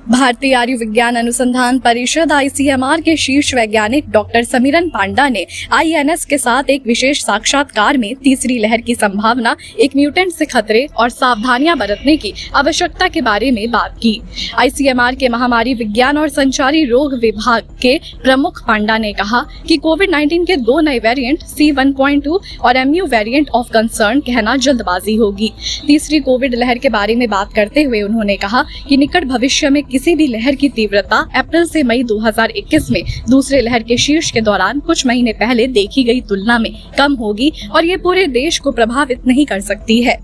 भारतीय आयुर्विज्ञान अनुसंधान परिषद ICMR के शीर्ष वैज्ञानिक डॉक्टर समीरन पांडा ने INS के साथ एक विशेष साक्षात्कार में तीसरी लहर की संभावना, एक म्यूटेंट से खतरे और सावधानियां बरतने की आवश्यकता के बारे में बात की। ICMR के महामारी विज्ञान और संचारी रोग विभाग के प्रमुख पांडा ने कहा कि कोविड-19 के 2 नए वेरिएंट C1.2 और MU वेरिएंट ऑफ कंसर्न कहना जल्दबाजी होगी। तीसरी कोविड लहर के बारे में बात करते हुए उन्होंने कहा कि निकट भविष्य में किसी भी लहर की तीव्रता अप्रैल से मई 2021 में दूसरे लहर के शीर्ष के दौरान कुछ महीने पहले देखी गई तुलना में कम होगी और ये पूरे देश को प्रभावित नहीं कर सकती है।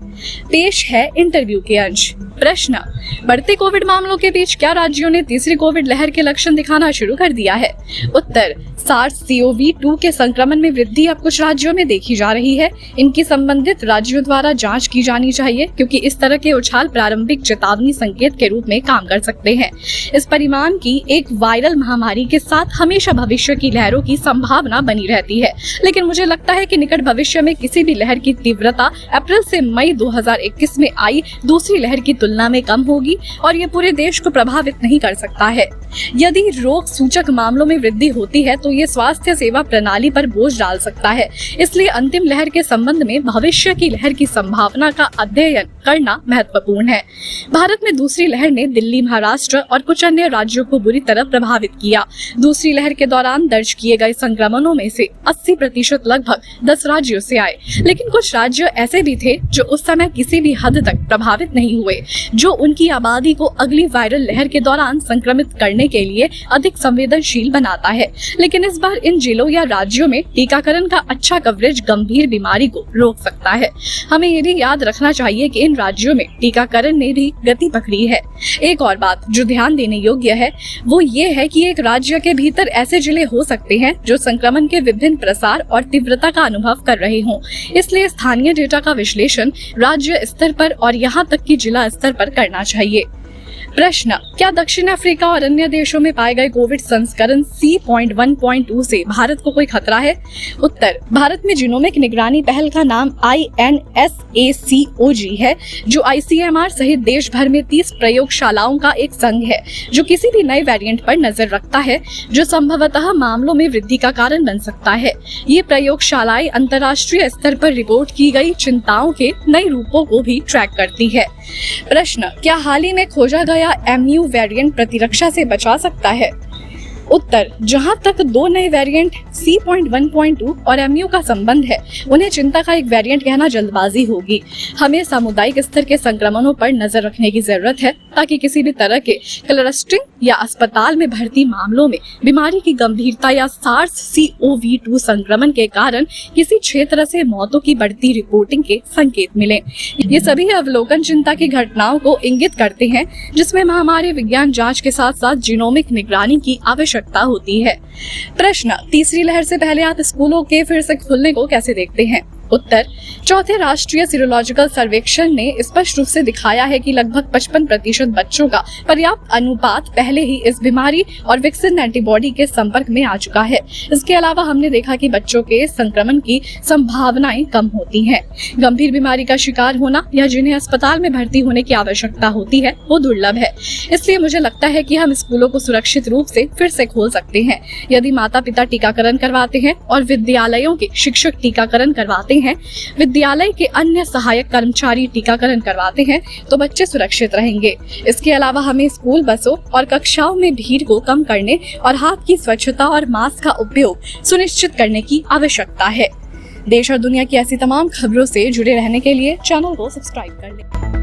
पेश है इंटरव्यू के अंश। प्रश्न: बढ़ते कोविड मामलों के बीच क्या राज्यों ने तीसरी कोविड लहर के लक्षण दिखाना शुरू कर दिया है? उत्तर: SARS-CoV-2 के संक्रमण में वृद्धि अब कुछ राज्यों में देखी जा रही है। इनकी संबंधित राज्यों द्वारा जांच की जानी चाहिए, क्योंकि इस तरह के उछाल प्रारंभिक चेतावनी संकेत के रूप में काम कर सकते हैं। इस परिमाण की एक वायरल महामारी के साथ हमेशा भविष्य की लहरों की संभावना बनी रहती है, लेकिन मुझे लगता है कि निकट भविष्य में किसी भी लहर की तीव्रता अप्रैल से मई 2021 में आई दूसरी लहर की तुलना में कम होगी और ये पूरे देश को प्रभावित नहीं कर सकता है। यदि रोग सूचक मामलों में वृद्धि होती है तो ये स्वास्थ्य सेवा प्रणाली पर बोझ डाल सकता है। इसलिए अंतिम लहर के संबंध में भविष्य की लहर की संभावना का अध्ययन करना महत्वपूर्ण है। भारत में दूसरी लहर ने दिल्ली, महाराष्ट्र और कुछ अन्य राज्यों को बुरी तरह प्रभावित किया। दूसरी लहर के दौरान दर्ज किए गए संक्रमणों में से 80% लगभग 10 राज्यों से आए, लेकिन कुछ राज्य ऐसे भी थे जो उस समय किसी भी हद तक प्रभावित नहीं हुए, जो उनकी आबादी को अगली वायरल लहर के दौरान संक्रमित करने के लिए अधिक संवेदनशील बनाता है। लेकिन इस बार इन जिलों या राज्यों में टीकाकरण का अच्छा कवरेज गंभीर बीमारी को रोक सकता है। हमें ये भी याद रखना चाहिए कि इन राज्यों में टीकाकरण ने भी गति पकड़ी है। एक और बात जो ध्यान देने योग्य है वो ये है कि एक राज्य के भीतर ऐसे जिले हो सकते हैं जो संक्रमण के विभिन्न प्रसार और तीव्रता का अनुभव कर रहे हों। इसलिए स्थानीय डेटा का विश्लेषण राज्य स्तर पर और यहाँ तक कि जिला स्तर पर करना चाहिए। प्रश्न: क्या दक्षिण अफ्रीका और अन्य देशों में पाए गए कोविड संस्करण C.1.2 से भारत को कोई खतरा है? उत्तर: भारत में जीनोमिक निगरानी पहल का नाम INSACOG है, जो ICMR सहित देश भर में 30 प्रयोगशालाओं का एक संघ है, जो किसी भी नए वेरिएंट पर नजर रखता है जो संभवतः मामलों में वृद्धि का कारण बन सकता है। ये प्रयोगशालाएं अंतर्राष्ट्रीय स्तर पर रिपोर्ट की गई चिंताओं के नए रूपों को भी ट्रैक करती है। प्रश्न: क्या हाल ही में खोजा गया MU वेरिएंट प्रतिरक्षा से बचा सकता है? उत्तर: जहां तक 2 नए वेरिएंट C.1.2 और MU का संबंध है, उन्हें चिंता का एक वेरिएंट कहना जल्दबाजी होगी। हमें सामुदायिक स्तर के संक्रमणों पर नजर रखने की जरूरत है, ताकि किसी भी तरह के क्लस्टरिंग या अस्पताल में भर्ती मामलों में बीमारी की गंभीरता या SARS-CoV-2 संक्रमण के कारण किसी क्षेत्र से मौतों की बढ़ती रिपोर्टिंग के संकेत मिले। ये सभी अवलोकन चिंता की घटनाओं को इंगित करते हैं, जिसमें महामारी विज्ञान जांच के साथ साथ जीनोमिक निगरानी की आवश्यकता होती है। प्रश्न: तीसरी लहर से पहले आप स्कूलों के फिर से खुलने को कैसे देखते हैं? उत्तर: चौथे राष्ट्रीय सीरोलॉजिकल सर्वेक्षण ने स्पष्ट रूप से दिखाया है कि लगभग 55% बच्चों का पर्याप्त अनुपात पहले ही इस बीमारी और विकसित एंटीबॉडी के संपर्क में आ चुका है। इसके अलावा हमने देखा कि बच्चों के संक्रमण की संभावनाएं कम होती हैं। गंभीर बीमारी का शिकार होना या जिन्हें अस्पताल में भर्ती होने की आवश्यकता होती है वो दुर्लभ है। इसलिए मुझे लगता है कि हम स्कूलों को सुरक्षित रूप से फिर से खोल सकते हैं। यदि माता पिता टीकाकरण करवाते हैं और विद्यालयों के शिक्षक टीकाकरण करवाते हैं, विद्यालय के अन्य सहायक कर्मचारी टीकाकरण करवाते हैं, तो बच्चे सुरक्षित रहेंगे। इसके अलावा हमें स्कूल बसों और कक्षाओं में भीड़ को कम करने और हाथ की स्वच्छता और मास्क का उपयोग सुनिश्चित करने की आवश्यकता है। देश और दुनिया की ऐसी तमाम खबरों से जुड़े रहने के लिए चैनल को सब्सक्राइब कर लें।